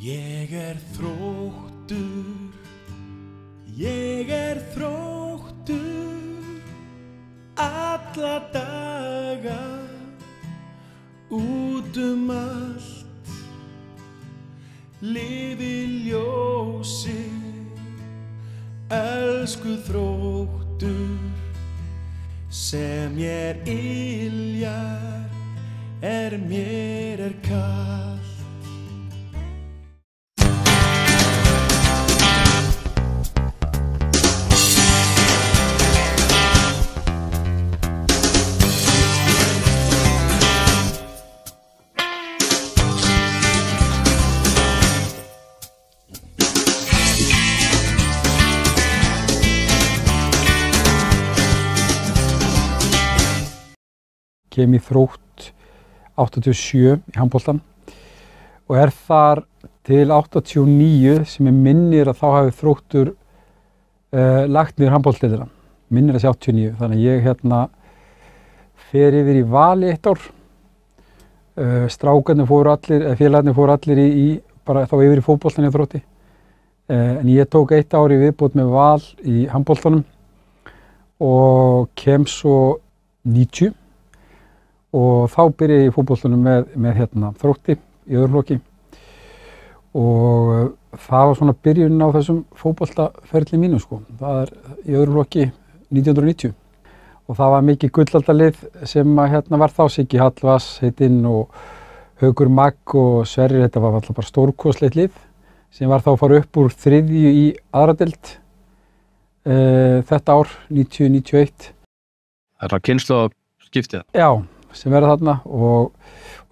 Ég er þróttur alla daga út allt lifi ljósi elsku þróttur sem mér yljar mér kalt. Kem í Þrótt 87 í handboltan og þar til 89 sem minnir að þá hafi Þróttur lagt niður handboltadeildina. Minnir að sé 89, þannig að ég fer yfir í Val í 1 ár. Strákarnir fóru allir, félagarnir fóru allir bara þá yfir í fótboltan í Þrótti. En ég tók 1 ár í viðbót með Val í handboltanum og kem svo 90. Og þá byrjaði ég í fótboltanum með Þrótti í öðrum flokki og það var svona byrjunin á þessum fótboltaferli mínu sko. Það í öðrum flokki 1990 og það var mikið gullaldalið sem var þá Siggi Hallvass heitinn og Haukur Magg og Sverrir. Þetta var alltaf bara stórkostlegt lið sem var þá að fara upp úr 3. í 2. deild þetta ár 90-91. Það er kynslóðaskiptið? Já, sem verða þarna og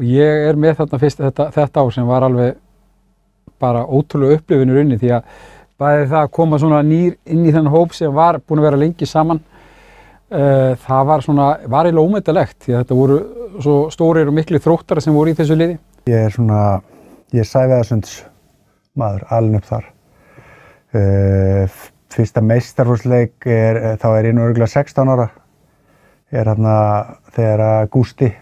ég með þarna fyrst þetta ár sem var alveg bara ótrúlega upplifun í rauninni því að bæði það að koma svona nýr inn í þennan hóp sem var búin að vera lengi saman það var eiginlega ómetanlegt því að þetta voru svo stórir og miklu þróttara sem voru í þessu liði. Ég er Sæviðarsunds maður, alinn upp þar. Fyrsta meistaraflokksleik þá ég nú örugglega 16 ára. Þegar Gústi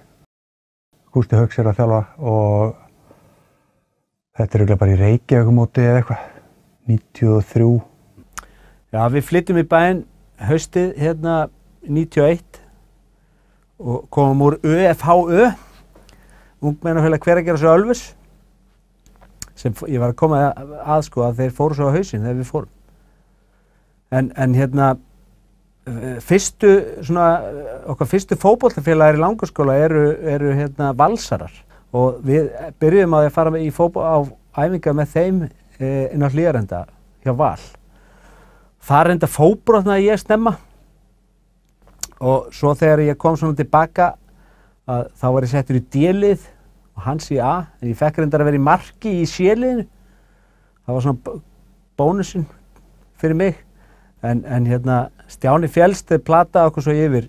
Hauks að þjálfa og þetta örugglega bara í Reykjavíkurmóti eða eitthvað, 93. Já, við flyttum í bæinn haustið 91 og komum úr ÖFHÖ, ungmennafélag Hveragerðis og Ölfuss, sem ég var að koma að sko að þeir fóru svo á hausinn þegar við fórum. En okkar fyrstu fótboltafélagar í Langaskóla eru Valsarar og við byrjuðum á að fara á æfingar með þeim inn á Hlíðarenda hjá Val. Þar fótbrotnaði ég snemma og svo þegar ég kom svona tilbaka þá var ég settur í D-lið og Hans í A, en ég fekk reyndar að vera í marki í C-liðinu. Það var svona bónusinn fyrir mig. En Stjáni Fjellst plataði okkur svo yfir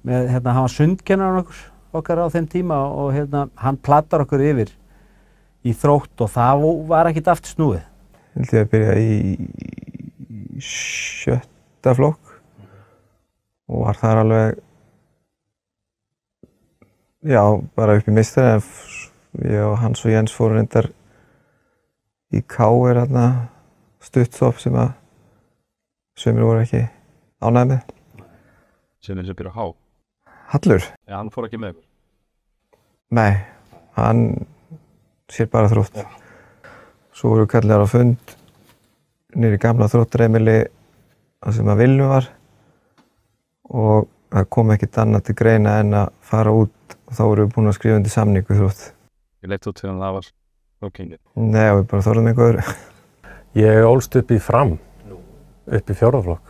með, hann var sundkennarinn okkar á þeim tíma og hann platar okkur yfir í Þrótt og það var ekkert aftur snúið. Ég held ég að byrja í 7. flokk og var þar alveg, já, bara upp í meistari en ég og Hans og Jens fóru reyndar í K.R. stuttstopp sem að sumir voru ekki ánægðir með. Sem byrja á H? Hallur? Já, hann fór ekki með ykkur? Nei, hann sér bara Þrótt. Svo voru kallar á fund niður í gamla Þróttarheimili þar sem að Vilmu var og það kom ekkert annað til greina en að fara út og þá vorum við búin að skrifa undir samning við Þrótt. Ég leit út þegar það var ókengið? Nei, við bara þorðum eitthvað öðru. Ég ólst upp í Fram, upp í 4. flokk.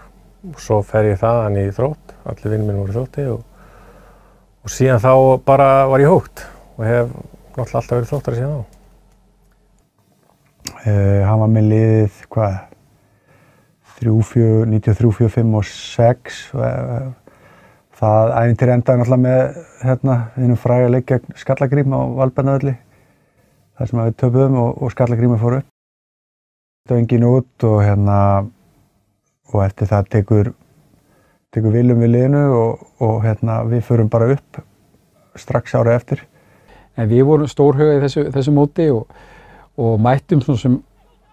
Svo fer ég þaðan í Þrótt, allir vinnir minn voru í Þrótti og síðan þá bara var ég hógt og hef náttúrulega alltaf verið Þróttari síðan þá. Hann var með liðið, 93, 4, 5 og 6. Það ævintýri endaði náttúrulega með hinum fræga leik gegn Skallagrím á Valbjarnarvelli. Þar sem við töpuðum og Skallagrímur fór upp. Engin út og eftir það tekur Willum við liðinu og við förum bara upp strax árið eftir. En við vorum stórhuga í þessu móti og og mættum svona sem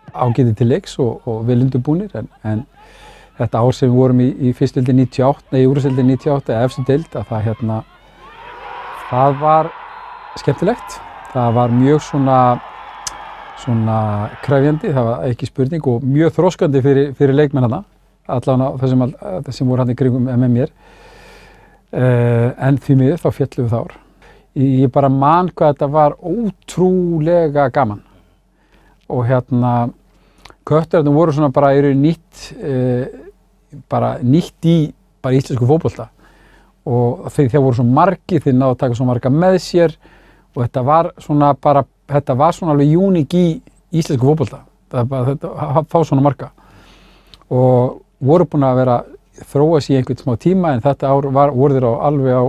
ágæti til leiks og vel undirbúnir en þetta ár sem við vorum í fyrstdeildi 98, nei, úrvalsdeildi 98 eða efstu deild að það var skemmtilegt. Það var mjög svona krefjandi, það var ekki spurning og mjög þroskandi fyrir leikmenn hana, allavega það sem voru hann í kringum með mér. En því miður þá féllum við það ár. Ég bara man hvað þetta var ótrúlega gaman og kötturarnir voru svona bara nýtt í íslensku fótbolta og þeir voru svo margir, þeir náðu að taka svo marga með sér og þetta var svona alveg uník í íslensku fótbolta, að fá svona marga og voru búin að vera þróa sig í einhvern smá tíma en þetta ár voru þeir alveg á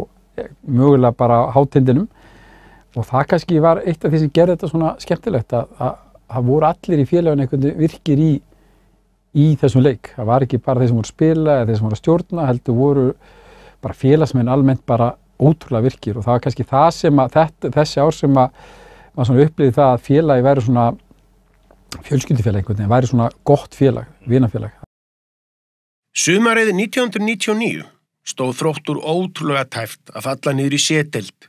mögulega bara hátindinum og það kannski var eitt af því sem gerði þetta svona skemmtilegt að voru allir í félaginu einhvern virkir í þessum leik. Það var ekki bara þeir sem voru að spila eða þeir sem voru að stjórna, heldur voru bara félagsmenn almennt bara ótrúlega virkir og það var kannski það sem þessi ár sem maður svona upplifði það að félagi væri svona fjölskyldufélag einhvern veginn, væri svona gott félag, vinafélag. Sumarið 1999 stóð Þróttur ótrúlega tæpt að falla niður í C-deild.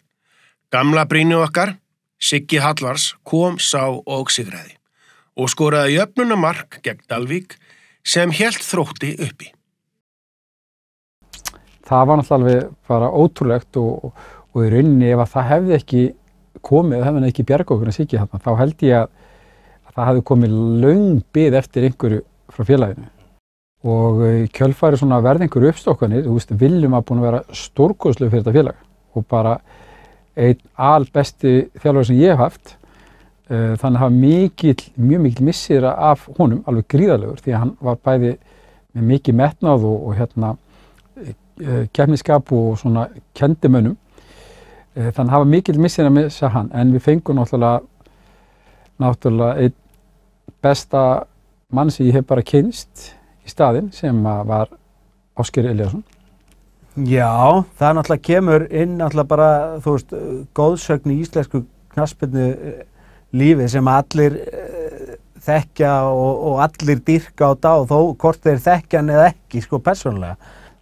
Gamla brýnu okkar, Siggi Hallvars, kom, sá og sigraði og skoraði jöfnunarmark gegn Dalvík sem hélt Þrótti uppi. Það var náttúrulega bara ótrúlegt og í rauninni ef að það hefði ekki komið, hefði ekki bjargað okkur að Siggi þarna, þá held ég að það hefði komið löng bið eftir einhverju frá félaginu. Og kjölfæri svona verði einhverju uppstokkanir, Viljum var búin að vera stórkostlegur fyrir þetta félag og bara einn albesti þjálfari sem ég hef haft. Þannig að hafa mjög mikil missir af honum, alveg gríðarlegur, því að hann var bæði með mikið metnað og keppnisskap og svona kenndi mönnum. Þannig að hafa mikil missir að missa hann, en við fengum náttúrulega einn besta mann sem ég hef bara kynnst í staðinn, sem var Ásgeir Elíasson. Já, það náttúrulega kemur inn náttúrulega bara, góðsögn í íslensku knattspyrnu lífi sem allir þekkja og allir dýrka á dag, þó hvort þeir þekkja hann eða ekki, persónulega.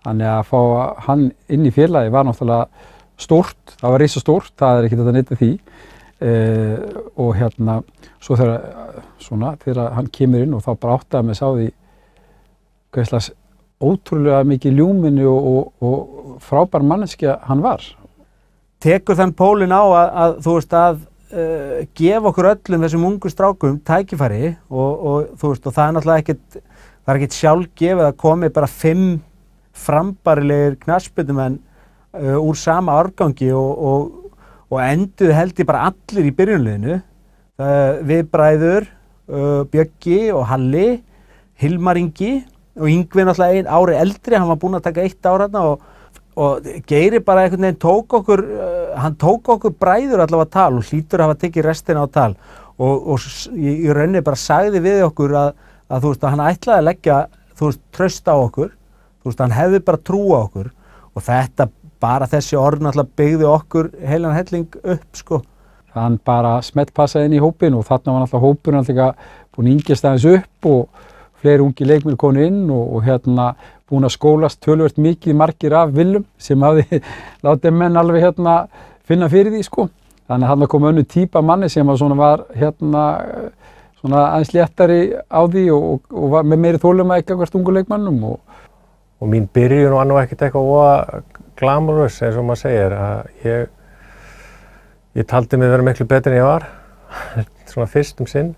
Þannig að fá hann inn í félagi var náttúrulega stórt, það var risastórt, það ekki þetta neitt því. Og svo þegar hann kemur inn og þá bara áttaði mig sá því hvað slags ótrúlega mikið ljúminu og frábær manneskja hann var. Tekur þann pólinn á að gefa okkur öllum þessum ungu strákum tækifæri og það er náttúrulega ekkert sjálfgefið að komi bara 5 frambærilegir knattspyrnumenn úr sama árgangi og enduðu held ég bara allir í byrjunliðinu. Við bræður, Bjöggi og Halli, Hilmar Ingi og Yngvi náttúrulega einn ári eldri, hann var búinn að taka 1 ár þarna og Geiri bara einhvern veginn tók okkur bræður allavega að tal og hlýtur að hafa tekið restina á tal og í rauninni bara sagði við okkur að hann ætlaði að leggja traust á okkur, hann hefði bara trú á okkur og þetta bara þessi orð náttúrulega byggði okkur heilan helling upp Hann bara smettpassaði inn í hópinn og þarna var náttúrulega hópurinn alltaf búinn að yngjast aðeins upp og fleiri ungi leikmenn komu inn og búin að skólast töluvert mikið margir af Viljum sem hafði látið menn alveg finna fyrir því Þannig að þarna kom önnur típa manni sem var aðeins léttari á því og var með meiri þolinmæði gagnvart ungu leikmönnum og mín byrjun var nú ekkert eitthvað glamorous eins og maður segir að ég taldi mig vera miklu betri en ég var svona fyrst sinn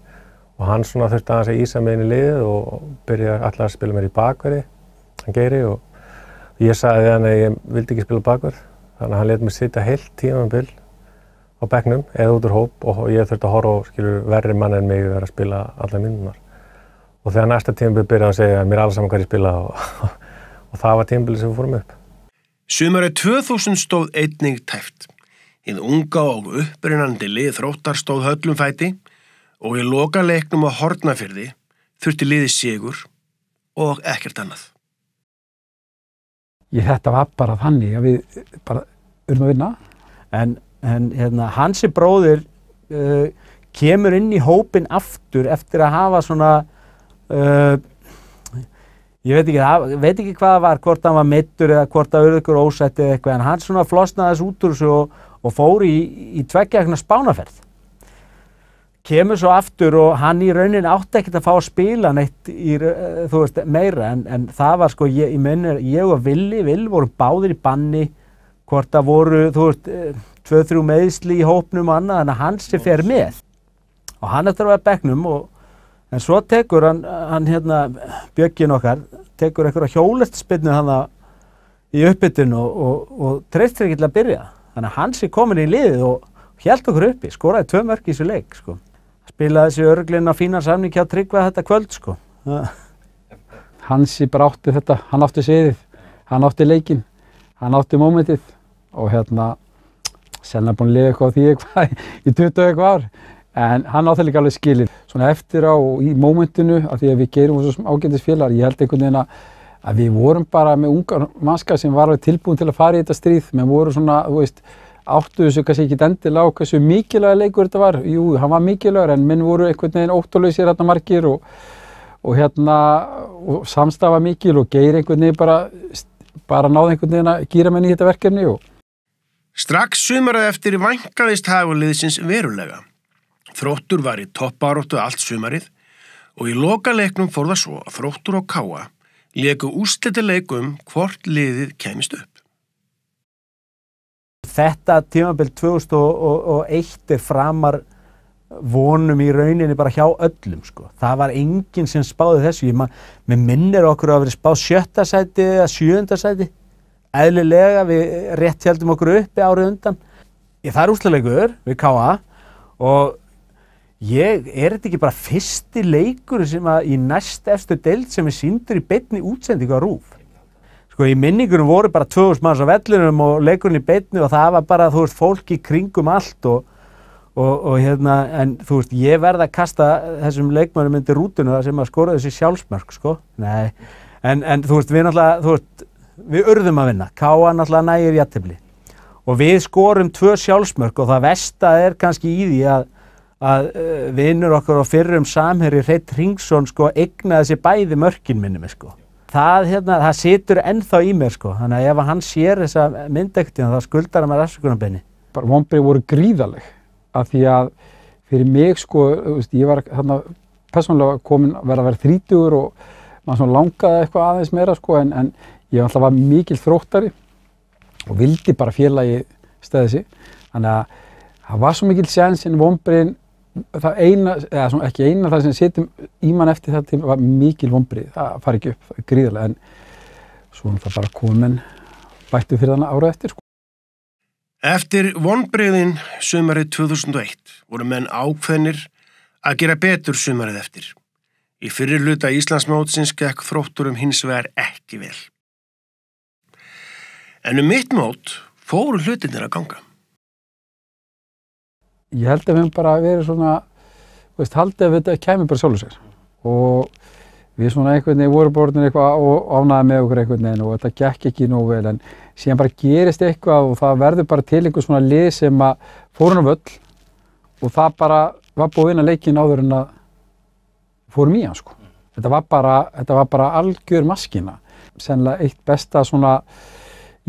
og hann þurfti aðeins að ísa mig inn í liðið og byrjaði alltaf að spila mér í bakverði, hann Geiri og ég sagði við hann að ég vildi ekki spila bakverð þannig að hann lét mig sitja heilt tímabil á bekknum eða út úr hóp og ég þurfti að horfa á verri mann en mig vera að spila allar mínúturnar og þegar næsta tímabil byrjaði að segja mér alls saman hvað ég spila og það var tímabilið sem við fórum upp. Sumarið 2000 stóð einnig tæpt. Hið unga og upprennandi lið Þróttar stóð höllum fæti og í lokaleiknum á Hornafirði þurfti liðið sigur og ekkert annað. Þetta var bara þannig að við bara urðum að vinna. En Hansi bróðir kemur inn í hópinn aftur eftir að hafa svona ég veit ekki hvað það var, hvort hann var meiddur eða hvort það urðu ykkur ósætti eða eitthvað, en hann svona flosnaði þess út úr þessu og fór í 2 vikna Spánaferð. Kemur svo aftur og hann í rauninni átti ekkert að fá að spila neitt þú veist, meira, en það var sko, ég og Will vorum báðir í banni, hvort það voru, þú veist, 2-3 meiðsli í hópnum og annað, en hann sem fer með. Og hann eftir að vera á bekknum en svo tekur hann hérna, Bjöggin okkar, tekur einhverja hjólestspyrnu hann í uppbytun og treystir ekki til að byrja. Þannig að hann sé komin í liðið og hélt okkur uppi, skoraði 2 mörk í þessu leik, sko. Spilaði þessi örugglega fínan samning hjá Tryggva þetta kvöld, sko. Hansi bara átti þetta, hann átti siðið, hann átti leikinn, hann átti mómentið og hérna, sennilega búin að lifa eitthvað á því eitthvað í 20 eitthvað ár. En hann á það líka alveg skilið. Svona eftir á í mómentinu, af því að við Geir vorum svo ágætis félagar, ég held einhvern veginn að við vorum bara með ungar mannskap sem var alveg tilbúin til að fara í þetta stríð. Menn voru svona, þú veist, áttu þessu kannski ekki endilega á hversu mikilvægur leikur þetta var. Jú, hann var mikilvægur en menn voru einhvern veginn óttalausir hérna margir og hérna og samstafa mikil og Geir einhvern veginn bara náði einhvern veginn að gíra menn í þetta verkefni Strax sumarið eftir vænkaðist hagur liðsins verulega. Þróttur var í toppbaráttu allt sumarið og í lokaleiknum fór það svo að Þróttur og KA léku úrslitaleik hvort liðið kæmist upp. Þetta tímabil 2001 framar vonum í rauninni bara hjá öllum, sko. Það var enginn sem spáði þessu. Mér minnir okkur að vera spáð 7. sæti eða 7. sæti. Eðlilega, við rétt heldum okkur uppi árið undan. Það er úrslitaleikur við KA og er þetta ekki bara fyrsti leikur sem í næst efstu deild sem sýndur í beinni útsendingu á RÚV? Sko, í minningunum voru bara 2000 manns á vellinum og leikurinn í beinni og það var bara, þú veist, fólk í kringum allt og hérna, en þú veist, ég verð að kasta þessum leikmönnum undir rútunu þar sem að skora þessi sjálfsmörk, sko. Nei, en þú veist, við urðum að vinna. KA náttúrulega nægir jafntefli. Og við skorum 2 sjálfsmörk og það versta kannski í því að vinur okkur á fyrrum samherji Hreinn Hringsson sko eignaði sér bæði mörkin minni mig sko. Það situr ennþá í mér sko. Þannig að ef hann sér þessa myndektina þá skuldar hann með afsökunarbeini. Bara vonbrigði voru gríðarleg af því að fyrir mig sko, ég var þarna persónulega komin að vera 30 og maður svona langaði eitthvað aðeins meira sko en ég alltaf var mikil þróttari og vildi bara félagi stæði sig. Þannig að það var svo mikil séns en vonbrigðin það eina, eða svona ekki eina það sem setjum í mann eftir þetta tíma var mikil vonbrigði, það fari ekki upp gríðarlega en svo það bara komin bættu fyrir þannig árið eftir sko. Eftir vonbrigðin sumarið 2001 voru menn ákveðnir að gera betur sumarið eftir. Í fyrri hluta Íslandsmótsins gekk Þróttur hins vegar ekki vel. En mitt mót fóru hlutirnir að ganga. Ég held að við höfum bara verið svona, haldið að þetta kæmi bara sjálfur sér og við svona einhvern veginn voru borðin eitthvað ánægði með okkur einhvern veginn og þetta gekk ekki nógu vel en síðan bara gerist eitthvað og það verður bara til einhver svona lið sem að fórum á völl og það bara var búið að vinna leikinn áður en að fórum í hann sko. Þetta var bara algjör maskína. Sennilega eitt besta svona,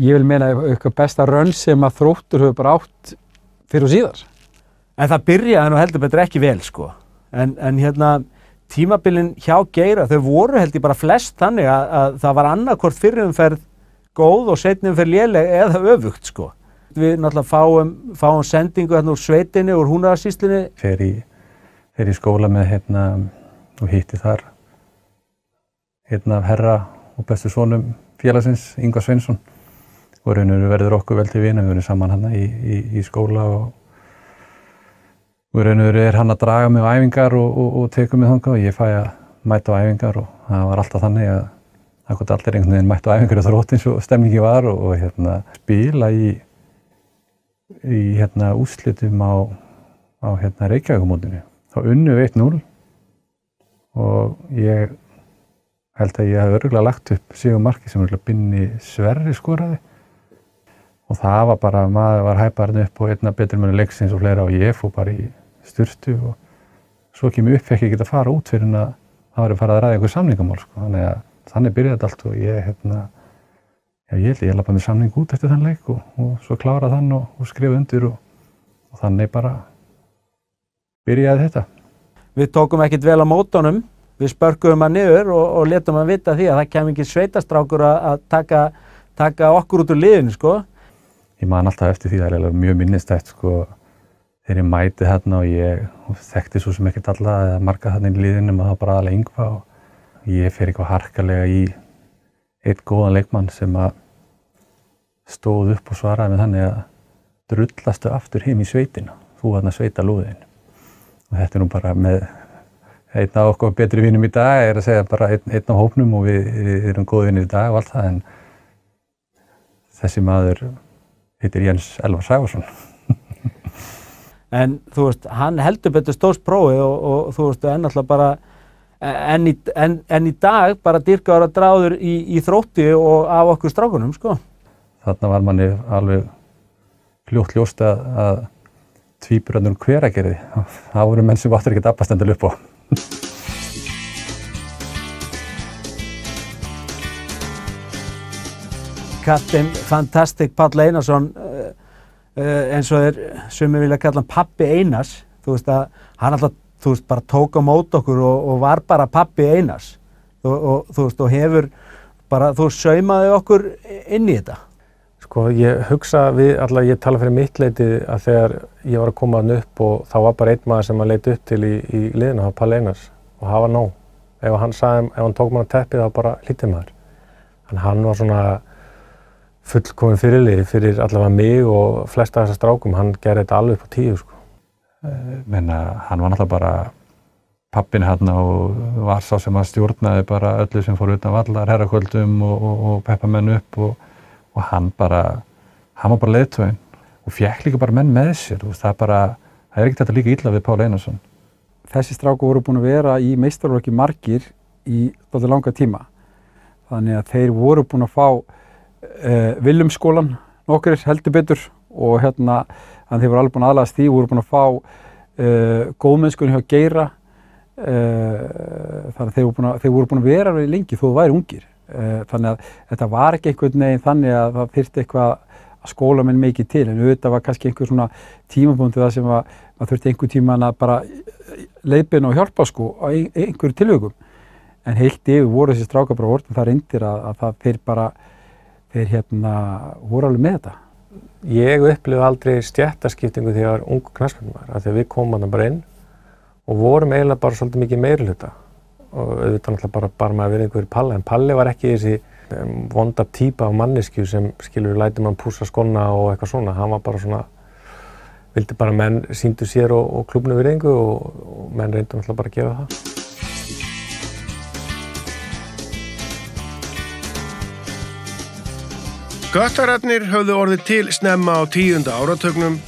ég vil meina eitthvað besta rönn sem að Þróttur hefur bara átt fyrir og síðar. En það byrjaði nú heldur betur ekki vel sko. En hérna tímabilin hjá Geira, þau voru held ég bara flest þannig að það var annarkvort fyrrumferð góð og seinniumferð léleg eða öfugt sko. Við náttúrulega fáum sendingu hérna úr sveitinni, úr Húnavatnssýslunni. Fer í skóla með og hitti þar af herra og bestu sonum félagsins, Ingvar Sveinsson. Og rauninu verður okkur vel til vina, við erum saman hann í skóla og rauninu hann að draga mig á æfingar og tekur mig þangað og ég fæ að mæta á æfingar og það var alltaf þannig að það gott allir einhvern veginn mættu á æfingar á Þrótti eins og stemmingi var og spila í úrslitum á Reykjavíkurmótinu. Þá unnu við 1-0 og ég held að ég hef örugglega lagt upp sigurmarkið sem Binni Sverri skoraði. Og það var bara, maður var hæparinn upp og einna betur með leiksins og fleira og ég fór bara í sturtu og svo kemur upp fekk ég ekki að fara út fyrir en að það var að fara að ræða einhver samningamál sko. Þannig byrjaði þetta allt og ég lappaði með samning út eftir þann leik og svo kláraði þann og skrifa undir og þannig bara byrjaði þetta. Við tókum ekkert vel á mótunum, við spörkuðum hann niður og letum hann vita því að það kem ekki sveitastrákur að taka okkur út úr liðinu sko. Ég man alltaf eftir því að það er mjög minnistætt sko, þegar ég mæti þarna og ég þekkti svo sem ekkert alla eða marga þarna í liðinu maður bara aðalega Yngva og ég fer eitthvað harkalega í einn góðan leikmann sem að stóð upp og svaraði með þannig að drullastu aftur heim í sveitina, þú þarna sveita lúðin. Og þetta er nú bara með einn af okkar betri vinum í dag, að segja bara einn af hópnum og við erum góði vinir í dag og allt það, en þessi maður heitir Jens Elvar Sævarsson. En þú veist, hann heldur betur stóðst prófið og þú veist, náttúrulega bara en í dag bara dýrkaður að dráður í Þrótti og af okkur strákunum, sko. Þarna var manni alveg fljótt ljóst að tvíburarnir Hveragerði, það voru menn sem áttur ekkert abbastendal upp á. Captain Fantastic Páll Einarsson, eins og sumir vilja kalla hann pabbi Einars, þú veist að hann alltaf, þú veist, bara tók á mót okkur og var bara pabbi Einars og þú veist, og hefur bara, þú saumaði okkur inn í þetta. Sko, ég hugsa ég tala fyrir mitt leiti að þegar ég var að koma hann upp og þá var bara einn maður sem að leita upp til í liðinu, það var Páll Einars og það var nóg. Ef hann tók mann að teppið þá bara lítið maður. Þannig hann var svona fullkominn fyrirliði fyrir allavega mig og flesta þessar strákum, hann gerði þetta alveg upp á 10 sko. Menna, hann var náttúrulega bara pappin hérna og var sá sem að stjórnaði bara öllu sem fór utan vallar, herrakvöldum og peppa menn upp og hann var bara leiðtoginn og fékk líka bara menn með sér, það er ekkert þetta líka illa við Páll Einarsson. Þessi stráku voru búin að vera í meistaraflokki margir í dálítið langa tíma, þannig að þeir voru búin að fá Willumsskólan nokkrir heldur betur og þannig þeir voru alveg búin að aðlagast því, voru búin að fá góðmennskunni hjá Geira, þannig að þeir voru búin að vera lengi þó það væri ungir. Þannig að þetta var ekki einhvern veginn þannig að það þyrfti eitthvað að skóla menn mikið til, en auðvitað var kannski einhver svona tímapunktur það sem maður þurfti einhver tíman að bara leiðbeina og hjálpa sko á einhverju tilvikum, en heilt yfir voru þessi strákar bara orðin þar undir að þeir voru alveg með þetta. Ég upplifði aldrei stéttaskiptingu þegar ég var ungur knattspyrnumaður, af því að við komum þarna bara inn og vorum eiginlega bara svolítið mikið meirihluta. Og auðvitað náttúrulega bara maður verið einhver Palli, en Palli var ekki þessi vonda típa af manneskju sem skilur lætur mann pússa skóna og eitthvað svona. Hann var bara svona, vildi bara menn sýndu sér og klúbnu virðingu og menn reyndu náttúrulega bara að gera það. Göttararnir höfðu orðið til snemma á 10. áratugnum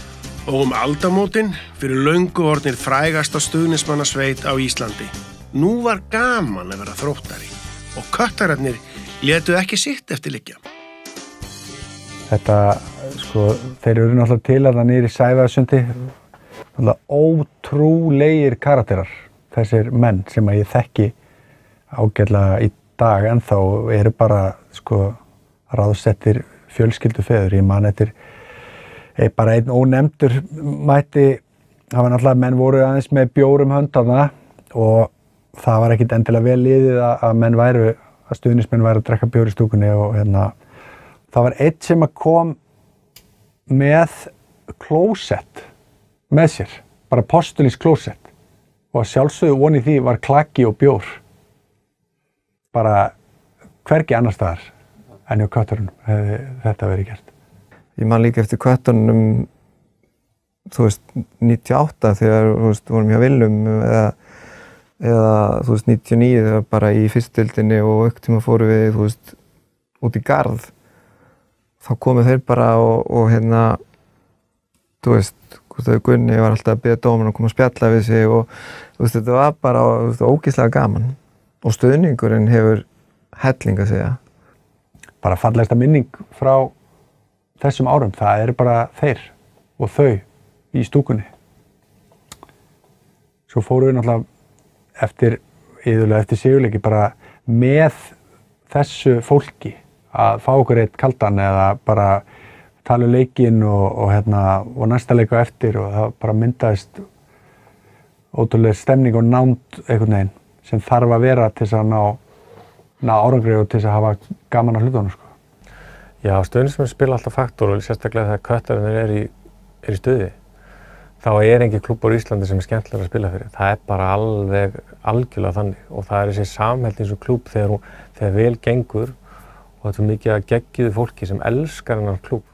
og aldamótin fyrir löngu orðnir frægasta stuðningsmannasveit á Íslandi. Nú var gaman að vera Þróttari og Köttararnir létu ekki sitt eftir liggja. Þetta, sko, þeir eru náttúrulega til að það niður í Sævaðarsundi, náttúrulega ótrúlegir karakterar, þessir menn sem að ég þekki ágætlega í dag ennþá eru bara, sko, ráðsettir fjölskyldufeður. Ég man eftir bara einn ónefndur mætti, það var náttúrulega menn voru aðeins með bjórum hönd þarna og það var ekkert endilega vel liðið að stuðningsmenn væru að drekka bjór í stúkunni og það var einn sem að kom með klósett með sér, bara postulíns klósett og að sjálfsögðu von í því var klakki og bjór. Bara hvergi annars staðar en hjá Kötturunum hefði þetta verið gert. Ég man líka eftir Köttunum, þú veist, 98 þegar, þú veist, vorum hjá Willum eða þú veist, 99 þegar bara í fyrstdeildinni og einhvern tíma fórum við, þú veist, út í garð. Þá komu þeir bara og þú veist, Gunni var alltaf að biðja dómarinn að koma að spjalla við sig og þú veist, þetta var bara ógeðslega gaman. Og stuðningurinn hefur helling að segja. Bara fallegasta minning frá þessum árum, það eru bara þeir og þau í stúkunni. svo fórum við náttúrulega eftir sigurleiki bara með þessu fólki að fá okkur eitt kaldan eða bara tala leikinn og næsta leik á eftir og það bara myndaðist ótrúlega stemning og nánd einhvern veginn sem þarf að vera til þess að ná árangri og til þess að hafa gaman að hlutunum sko. Já, stuðningsmenn spila alltaf faktor og sérstaklega þegar köttarinn er í stuði. Þá er engin klúbbur í Íslandi sem er skemmtilegur að spila fyrir. Það er bara alveg algjörlega þannig og það er þessi samheld eins og klúbb þegar vel gengur og þetta er mikið að geggjuðu fólki sem elskar hennar klúbb.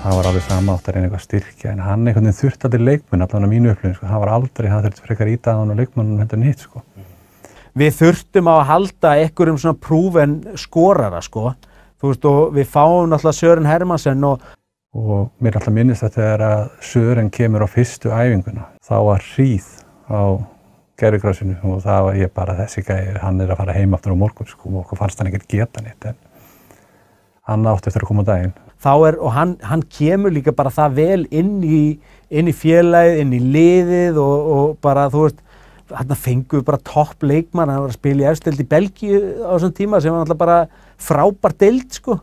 Það var alveg sama átt að reyna eitthvað styrkja en hann einhvern veginn þurfti allir leikmenn allavega á mínu upplifun sko. Það var aldrei, hann þurfti frekar íta að hann og leikmennum heldur en hitt sko. Við þurftum að halda einhverjum svona prúven skorara sko. Þú veist og við fáum náttúrulega Sören Hermansen og mér alltaf minnist þetta þegar að Sören kemur á fyrstu æfinguna. Þá var hríð á gervigrasinu og það var ég bara þessi gæi, hann er að fara heim aftur á morgun sko og okkur fannst hann ekkert geta neitt en hann átti eftir að koma á daginn. Og hann kemur líka bara það vel inn í félagið, inn í liðið og bara þú veist, hann fenguð bara topp leikmann, hann var að spila í efstu deild í Belgíu á þessum tíma sem var náttúrulega bara frábær deild sko.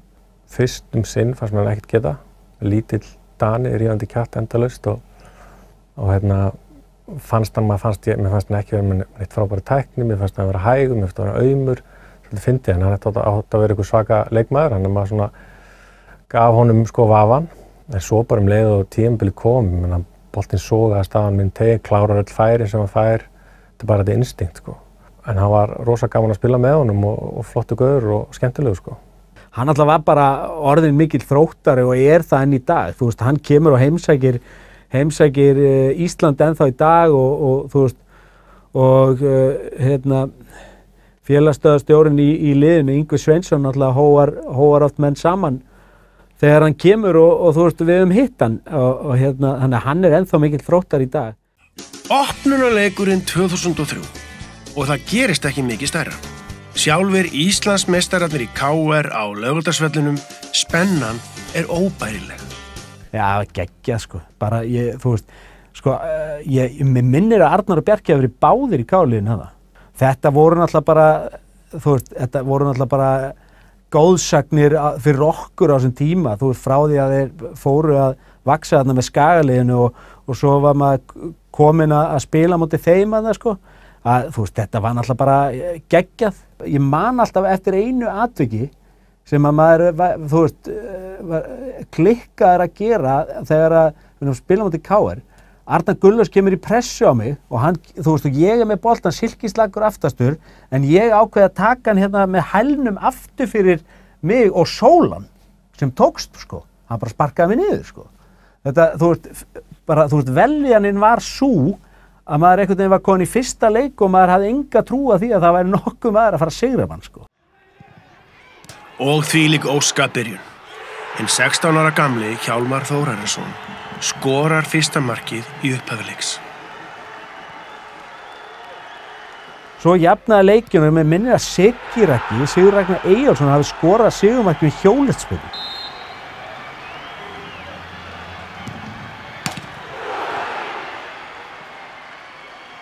Fyrst sinn fannst mér ekkert geta, lítill Dani rífandi kjatt endalaust og mér fannst hann ekki vera með neitt frábæri tækni, mér fannst hann vera hægur, mér fannst hann vera aumur, svolítið fyndið en hann átti að vera eitthvað svaka leikmaður, hann maður svona gaf honum sko vafan, en svo bara leið og tímabili kom, boltinn sogaði staðan minn klárar öll færi sem hann fær, þetta er bara þetta instinkt sko. En hann var rosa gaman að spila með honum og flottu gaur og skemmtilegur sko. Hann alltaf var bara orðin mikill þróttari og er það enn í dag, þú veist, hann kemur og heimsækir Ísland ennþá í dag og þú veist, og félagsstöðarstjórinn í liðinu, Yngvi Sveinsson, alltaf hóar oft menn saman þegar hann kemur og þú veist við hitt hann og þannig að hann er ennþá mikill þróttar í dag. Opnunarleikurinn 2003 og það gerist ekki mikið stærra. Sjálfir Íslandsmeistararnir í KR á Laugardalsvellinum, spennan er óbærileg. Já, geggjað sko, bara þú veist, sko, mér minnir að Arnar og Bjarki hafa verið báðir í KR-liðinu hana. Þetta voru náttúrulega bara, þú veist, þetta voru náttúrulega bara góðsagnir fyrir okkur á þessum tíma, þú veist, frá því að þeir fóru að vaksa þarna með Skagaliðinu og svo var maður komin að spila móti þeim að það sko, að þú veist, þetta var náttúrulega bara geggjað. Ég man alltaf eftir einu atviki sem að maður, þú veist, klikkaður að gera þegar við spila móti KR. Arnar Gullars kemur í pressu á mig og hann, þú veist, ég er með boltan silkislagur aftastur en ég ákveði að taka hann hérna með hælnum aftur fyrir mig og sólan sem tókst sko, hann bara sparkaði mig niður sko. Þetta, þú veist, veljaninn var sú að maður einhvern veginn var komin í fyrsta leik og maður hafði enga trú að því að það væri nokkuð maður að fara að sigra mann sko. Og þvílík óskabyrjun. Hinn 16 ára gamli Hjálmar Þórarinsson skorar fyrsta markið í upphafi leiks. Svo jafnaði leikinu með minnir að Sigur Ragnar Eyjólfsson hafi skorað sigurmarkið í hjólreiðaspyrnu.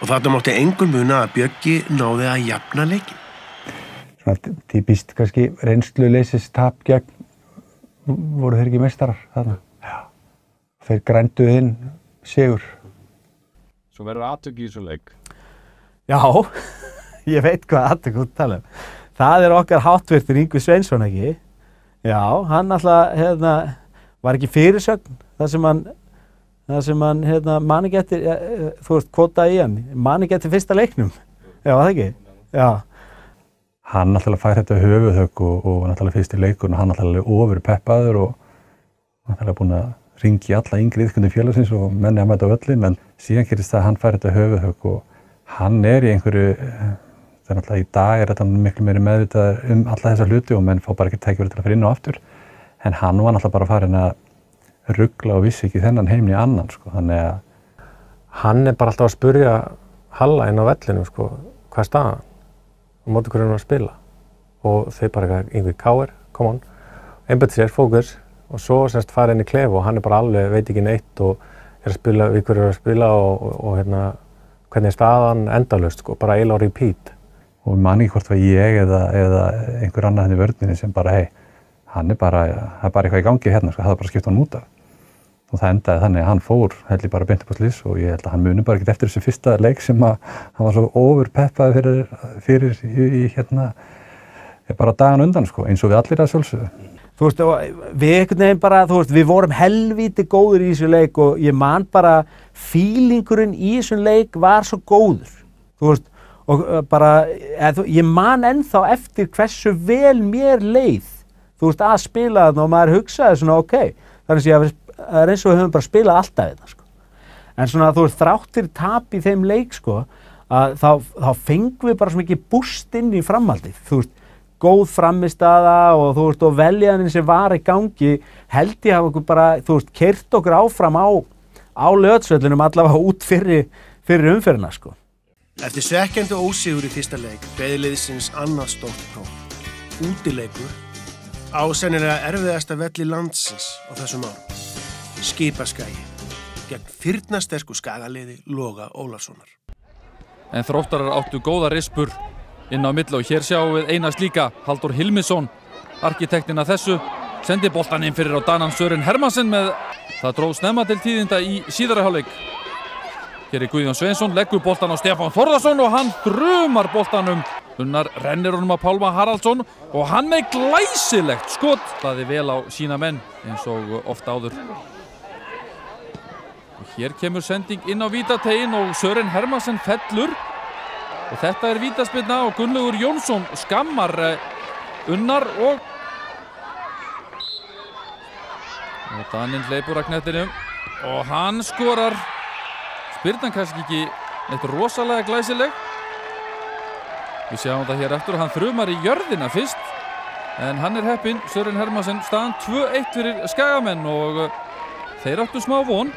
Og þarna mátti engum muna að Bjöggi náði að jafna leikin. Svona típist kannski reynsluleysis tap gegn, voru þeir ekki meistarar þarna. Já. Þeir grænduðu inn sigur. Svo verður atvik í þessu leik. Já, ég veit hvað atvik út tala um. Það er okkar háttvirtur Yngvi Sveinsson ekki. Já, hann alltaf var ekki fyrirsögn þar sem hann man ekki eftir, þú veist, kvotaði í hann, man ekki eftir fyrsta leiknum. Já, það ekki? Já. Hann náttúrulega fær þetta höfuðhögg og náttúrulega fyrst í leikurinn og hann náttúrulega ofur peppaður og náttúrulega búinn að hringja alla yngri iðkendum félagsins og menni að mæta á völlinn, en síðan gerist það að hann fær þetta höfuðhögg og hann er í einhverju, það náttúrulega í dag er þetta miklu meiri meðvitað alla þessa hluti og menn fá bara ekki tækifæri til að fara inn og aftur, en hann var náttúrulega bara farin að rugla og vissi ekki þennan heiminn í annan sko, þannig að hann er bara alltaf að spurja Halla inn á vellinu sko, hvað er staðan? Og móti hverju hann var að spila og þeir bara Yngvi KR, come on, einbætti sér, fókus og svo semst fara inn í klefa og hann bara alveg veit ekki neitt og að spila, við hverju að spila og hvernig staðan endalaust sko, bara eiginlega á repeat. Og man ekki hvort var ég eða einhver annar henni í vörninni sem bara, hei, það er bara eitthvað í gangi hérna, sko, það er bara að skipta hann út af. Og það endaði þannig að hann fór held ég bara beint upp á slys og ég held að hann muni bara ekkert eftir þessu fyrsta leik sem að hann var svo overpeppaði fyrir í bara dagan undan sko, eins og við allir að sjálfsögðu. Þú veist, við einhvern veginn bara, þú veist, við vorum helvíti góður í þessu leik og ég man bara feelingurinn í þessum leik var svo góður. Þú veist, og bara, ég man ennþá eftir hversu vel mér leið, þú veist, að spila þarna og maður hugsaði svona, ok, þannig að það er eins og við höfum bara spilað alltaf þetta, sko. En svona, þú veist, þráttir tap í þeim leik, sko, að þá fengum við bara svo mikið búst inn í framhaldið, þú veist, góð frammistaða og þú veist, og veljanin sem var í gangi, held ég hafa okkur bara, þú veist, keyrt okkur áfram á Laugardalsvellinum allavega út fyrir umferðina, sko. Eftir svekkjandi ósigur í fyrsta leik beið liðsins annað stórt próf. Útileikur á sennilega erfiðasta velli landsins á þessum árum. Skipaskagi gegn firnasterku skagaliði Loga Ólafssonar. En Þróttarar áttu góða rispur inn á milli og hér sjáum við eina slíka, Halldór Hilmisson, arkitektinn að þessu, sendi boltann inn fyrir á Danan Sören Hermansen með það dró snemma til tíðinda í síðari hálfleik. Hér er Guðjón Sveinsson, leggur boltan á Stefán Þórðarsson og hann þrumar boltanum. Unnar rennir honum á Pálma Haraldsson og hann með glæsilegt skot. Staði vel á sína menn eins og oft áður. Og hér kemur sending inn á vítateiginn og Sören Hermansen fellur. Og þetta er vítaspyrna og Gunnlaugur Jónsson skammar Unnar og Daninn hleypur að knettinum og hann skorar. Spyrnan kannski ekki eitt rosalega glæsileg. Við sjáum það hér eftir og hann þrumar í jörðina fyrst. En hann er heppinn, Sören Hermansen, staðan 2-1 fyrir Skagamenn og þeir áttu smá von.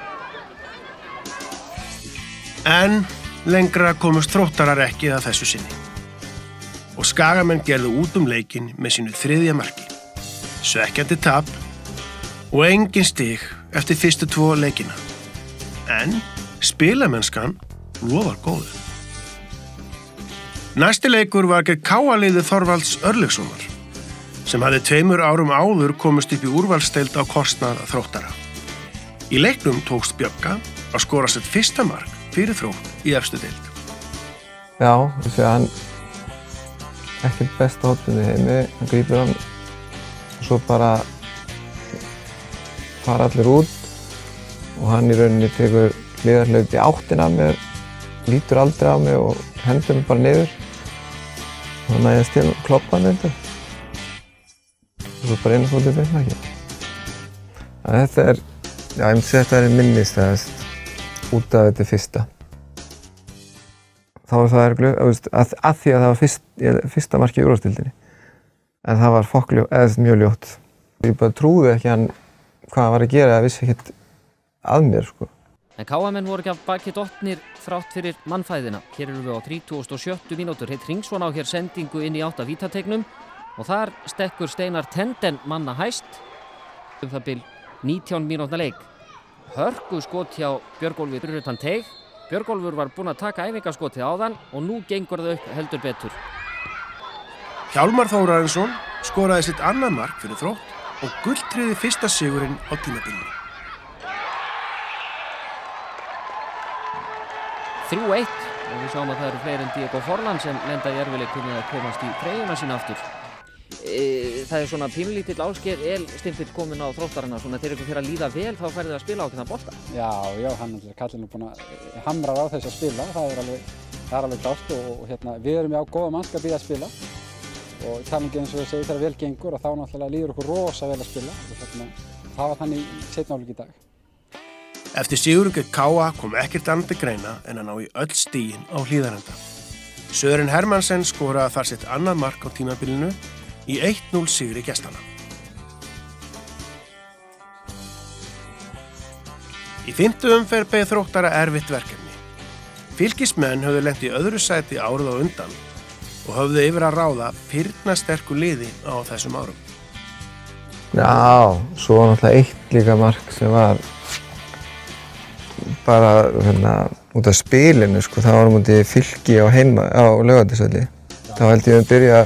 En lengra komust Þróttarar ekki að þessu sinni. Og Skagamenn gerðu út leikinn með sínu 3. marki. Svekkjandi tap og engin stig eftir fyrstu 2 leikina. En spilamennskan lofar góðu. Næsti leikur var gegn KA-liði Þorvalds Örlygssonar sem hafði 2 árum áður komist upp í úrvalsdeild á kostnað Þróttara. Í leiknum tókst Bjögga að skora sitt fyrsta mark fyrir Þrótt í efstu deild. Já, þessi hann ekki besta hóttunni heimi, hann grípur hann og svo bara fara allir út og hann í rauninni tekur hliðarhlaup í áttina af mér, lítur aldrei á mig og hendur mig bara niður. Og þannig að ég stil kloppa hann eitthvað. Og svo bara einu fótið beint ekki. Þetta er, já ég myndi segja þetta er minnistæðast út af þetta fyrsta. Þá var það að því að það var fyrsta mark í úrvalsdeildinni. En það var mjög ljótt. Ég bara trúði ekki hann hvað hann var að gera, ég vissi ekkert að mér sko. En KA-menn voru ekki af baki dottnir þrátt fyrir mannfæðina. Hér erum við á 37. mínútur. Heitt Hringsson á hér sendingu inn í átt af vítateignum og þar stekkur Steinar Tenden manna hæst það bil 19 mínútna leik. Hörku skot hjá Björgólfi fyrir utan teig. Björgólfur var búinn að taka æfingaskotið áðan og nú gengur það upp heldur betur. Hjálmar Þórarinsson skoraði sitt annað mark fyrir Þrótt og gulltryggði fyrsta sigurinn á tímabilinu. 3-1 og við sjáum að það eru fleiri en Diego Forlan sem lenda í erfiðleikum með að komast í treyjuna sína aftur. Það er svona pínulítill Ásgeir Elstimpill kominn á Þróttarana, svona þegar ykkur fyrir að líða vel þá færðu að spila ákveðna bolta. Já, hann er kallinn búinn að hamra á þess að spila, það er alveg klárt og við erum á góða mannskap í að spila og talandi eins og ég segi þegar vel gengur og þá náttúrulega líður okkur rosa vel að spila og það var þannig í seinni hálfleik í dag. Eftir sigurinn gegn KA kom ekkert annað til greina en að ná í öll stigin á Hlíðarenda. Sören Hermansen skoraði þar sitt annað mark á tímabilinu í 1-0 sigri gestanna. Í 5. umferð beið Þróttara erfitt verkefni. Fylkismenn höfðu lent í öðru sæti árið á undan og höfðu yfir að ráða firnasterku liði á þessum árum. Já, svo var náttúrulega eitt líka mark sem var bara út af spilinu, sko. Það var mútið Fylki á Laugardalsvelli. Þá held ég að byrja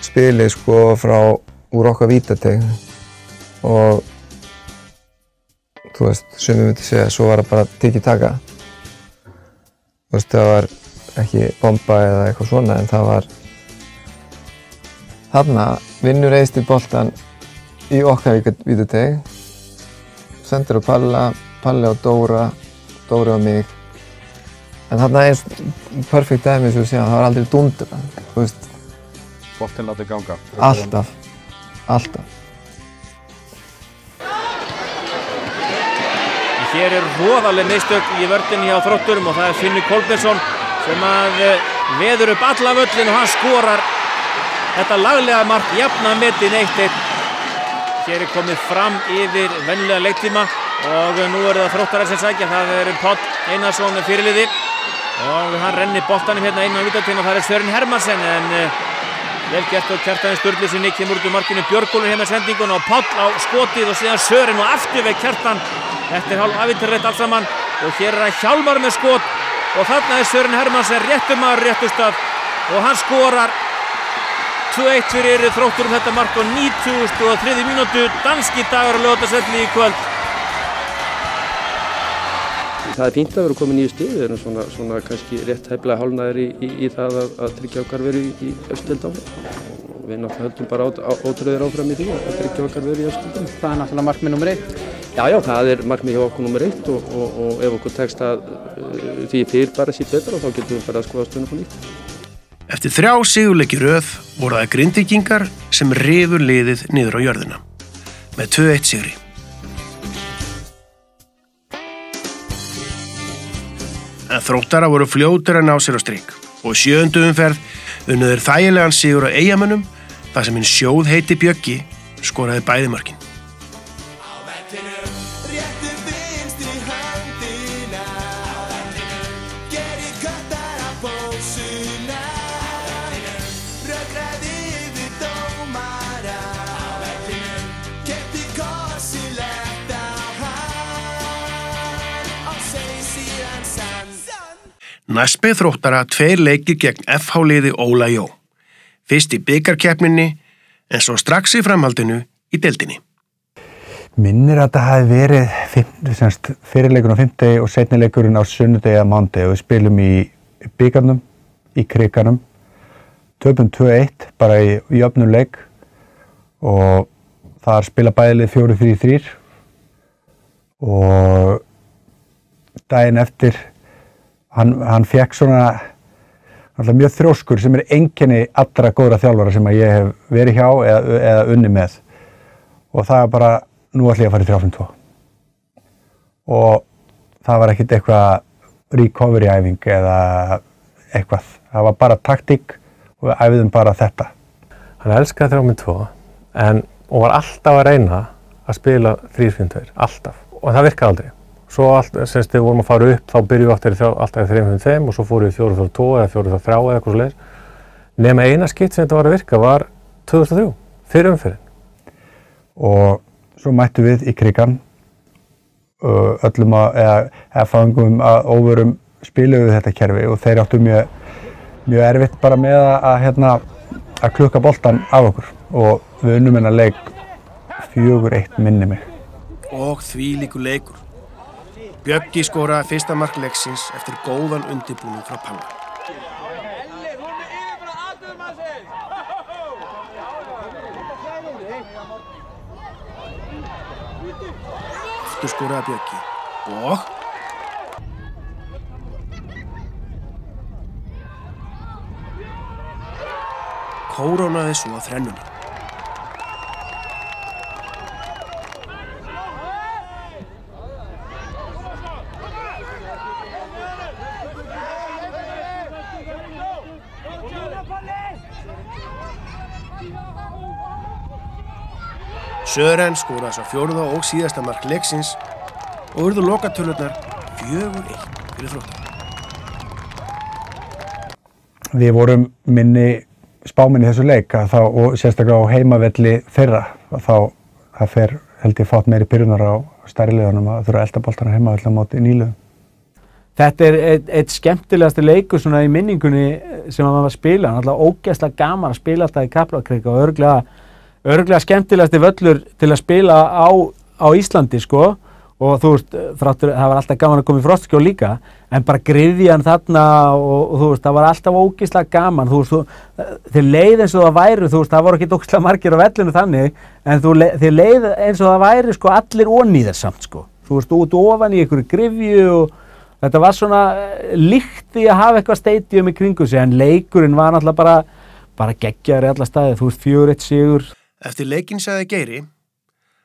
spilið, sko, úr okkar vítateig og þú veist, sumir myndi segja að svo var það bara tiki-taka. Þú veist, það var ekki bomba eða eitthvað svona, en það var þarna vinnur Eysteinn boltann í okkar vítateig, sendir á Palla, Palli á Dóra, Dóri á mig. En þarna eins perfekt dæmi sem þú segja, það var aldrei dundrað, þú veist. Boltinn látið ganga. Alltaf, alltaf. Hér hroðaleg mistök í vörninni hjá Þrótturum og það Finnur Kolbeinsson sem að veður upp alla völlin og hann skorar þetta laglega mark, jafna metin 1-1. Hér komið fram yfir venjulega leiktíma og nú það Þróttarar sem sækja, það Páll Einarsson fyrirliði og hann rennir boltanum hérna inn á vítateiginn og það Sören Hermansen en vel gert og Kjartan Sturlusinni kemur út úr markinu, Björgólfur hérna sendingun og Páll á skotið og síðan Sören og aftur við Kjartan. Þetta hálf afinterreitt alls saman og hér það Hjálmar með skot og þarna Sören Hermansen réttur maður réttur stað og hann skorar 2-1 fyrir Þrótturum þetta mark á 93. mínútu, danski dagur á Laugardalsvelli í kvöld. Það fínt að vera komin 9 stig, við erum svona kannski rétt hæflega hálfnaðir í það að tryggja okkar veru í efstu deild áfram. Við náttúrulega höldum bara ótrúðir áfram í því að tryggja okkar veru í efstu deild. Það náttúrulega markmið nummer 1. Já, það markmið hjá okkur nummer 1 og ef okkur tekst að því fyrir bara sítt betra þá getum við bara að skoða stöðuna på nýtt. Eftir 3 sigurleiki í röð voru það Grindvíkingar sem rifu liðið niður á jörðina með 2-1 sigri. En Þróttarar voru fljótir að ná sér á strik og 7. umferð unnu þeir þægilegan sigur á Eyjamönnum þar sem hinn sjóðheiti Bjöggi skoraði bæði mörkin. Næst beið Þróttara 2 leikir gegn FH-liði Óla Jó. Fyrst í bikarkeppninni en svo strax í framhaldinu í deildinni. Minnir að það hafi verið fyrirleikurinn á 5. og seinni leikurinn á sunnudegi eða mánudegi og við spilum í bikarnum, í Krikanum, töpum 2-1 bara í jöfnum leik og þar spila bæðilið 4-3-3 og daginn eftir hann fekk svona mjög þrjóskur sem einkenni allra góðra þjálfara sem ég hef verið hjá eða unni með og það bara, nú ætla ég að fara í 3-5-2 og það var ekkert eitthvað recovery æfing eða eitthvað, það var bara taktík og við æfiðum bara þetta. Hann elskaði 3-5-2 og var alltaf að reyna að spila 3-5-2, alltaf og það virkaði aldrei. Svo semst við vorum að fara upp, þá byrjuðum við alltaf í 3-5-5 og svo fórum við 4-4-2 eða 4-4-3 eða eitthvað svoleiðis. Nema eina skipt sem þetta var að virka var 2003, fyrir umferðin. Og svo mættum við í Krikan, öllum eða fangum að óvörum spiluðu þetta kerfi og þeir áttu mjög erfitt bara með að klukka boltan af okkur og við unnum hennar leik 4-1 minni mig. Og þvílíkur leikur. Bjöggi skoraði fyrsta mark leiksins eftir góðan undirbúning frá Palla. Aftur skoraði Bjöggi og kórónaði svo að þrennuna. Sören skoraði svo 4. og síðasta mark leiksins og urðu lokatölurnar 4-1 fyrir Þróttara. Við vorum spáminni í þessu leik og sérstaklega á heimavelli þeirra þá það fer held ég fátt meiri byrjunar á stærri liðunum að þurfa að elda boltana heima öll á móti nýliðum. Þetta eitt skemmtilegasti leikur svona í minningunni sem maður var að spila, náttúrulega ógeðslega gaman að spila alltaf í Kaplakrika og örugglega skemmtilegasti völlur til að spila á Íslandi sko, og þú veist, þráttur það var alltaf gaman að koma í Frostskjól líka, en bara griðjan þarna og þú veist, það var alltaf ógeðslega gaman, þú veist, þið leið eins og það væri, þú veist, það voru ekki ógeðslega margir á vellinu þannig, en þið leið eins og það væri sko allir onni þess samt sko, þú veist, út ofan í einhverju grifju og þetta var svona líkt í að hafa eitthvað stadium í kringu sig, en leikurinn var náttúrulega bara geggjaður í alla staði, þú veist, 4-1 sigur. Eftir leikinn sagði Geiri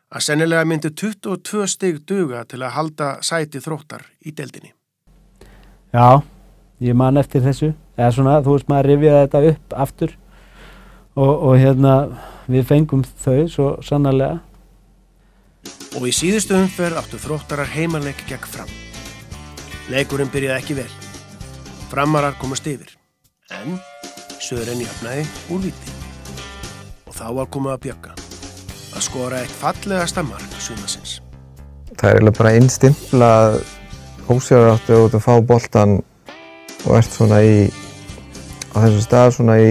að sennilega myndi 22 stig duga til að halda sæti Þróttar í deildinni. Já, ég man eftir þessu, eða svona, þú veist, maður rifjaði þetta upp aftur og við fengum þau svo sannarlega. Og í síðustu umferð áttu Þróttarar heimaleik gegn Fram. Leikurinn byrjaði ekki vel. Framarar komast yfir, en Sören jafnaði úr víti. Og þá var komið að Bjögga að skora eitt fallegasta mark sumarsins. Það er eiginlega bara innstimpla að ósjálfrátt út að fá boltan og ert svona á þessum stað svona í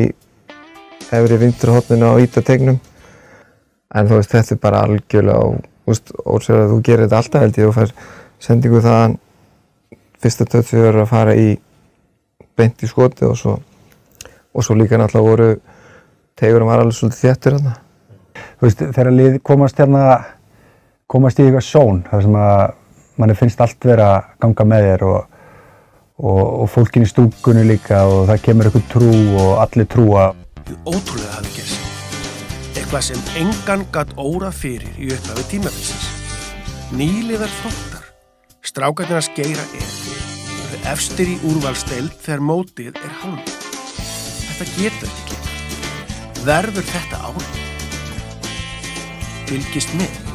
efri vinstrihorninu á vítategnum. En þú veist, þetta er bara algjörlega ósjálfrátt, þú gerir þetta alltaf held ég og fær sendingu þaðan fyrsta tötsi verður að fara í beint í skoti og svo líka náttúrulega voru teigurum var alveg svolítið þéttur þarna. Þú veist, þegar lið komast í eitthvað sjón, þar sem að manni finnst allt vera að ganga með þér og fólkin í stúkunni líka og það kemur eitthvað trú og allir trúa. Ótrúlega hafi gerst. Eitthvað sem engan gat órað fyrir í upphafi tímabilsins. Nýliðar Þróttar, strákarnir að Geira eru efstir í úrvalsdeild þegar mótið er hálfnað. Þetta getur ekki. Verður þetta ára? Fylgist með.